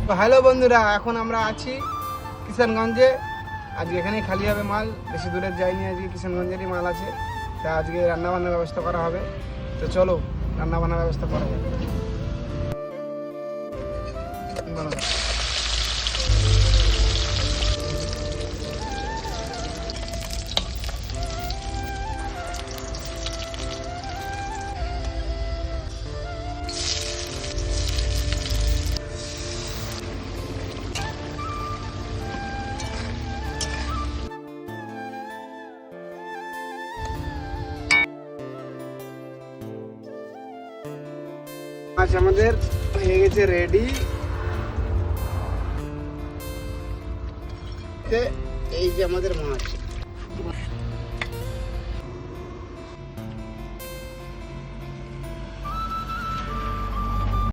তো হ্যালো বন্ধুরা, এখন আমরা আছি কিষানগঞ্জে। আজকে এখানেই খালি হবে মাল, বেশি দূরে যাইনি। আজকে কিষানগঞ্জেরই মাল আছে, তা আজকে রান্নাবান্নার ব্যবস্থা করা হবে। তো চলো রান্নাবান্নার ব্যবস্থা করা যাবে। মাছ আমাদের হয়ে গেছে রেডি। এই যে আমাদের মাছ,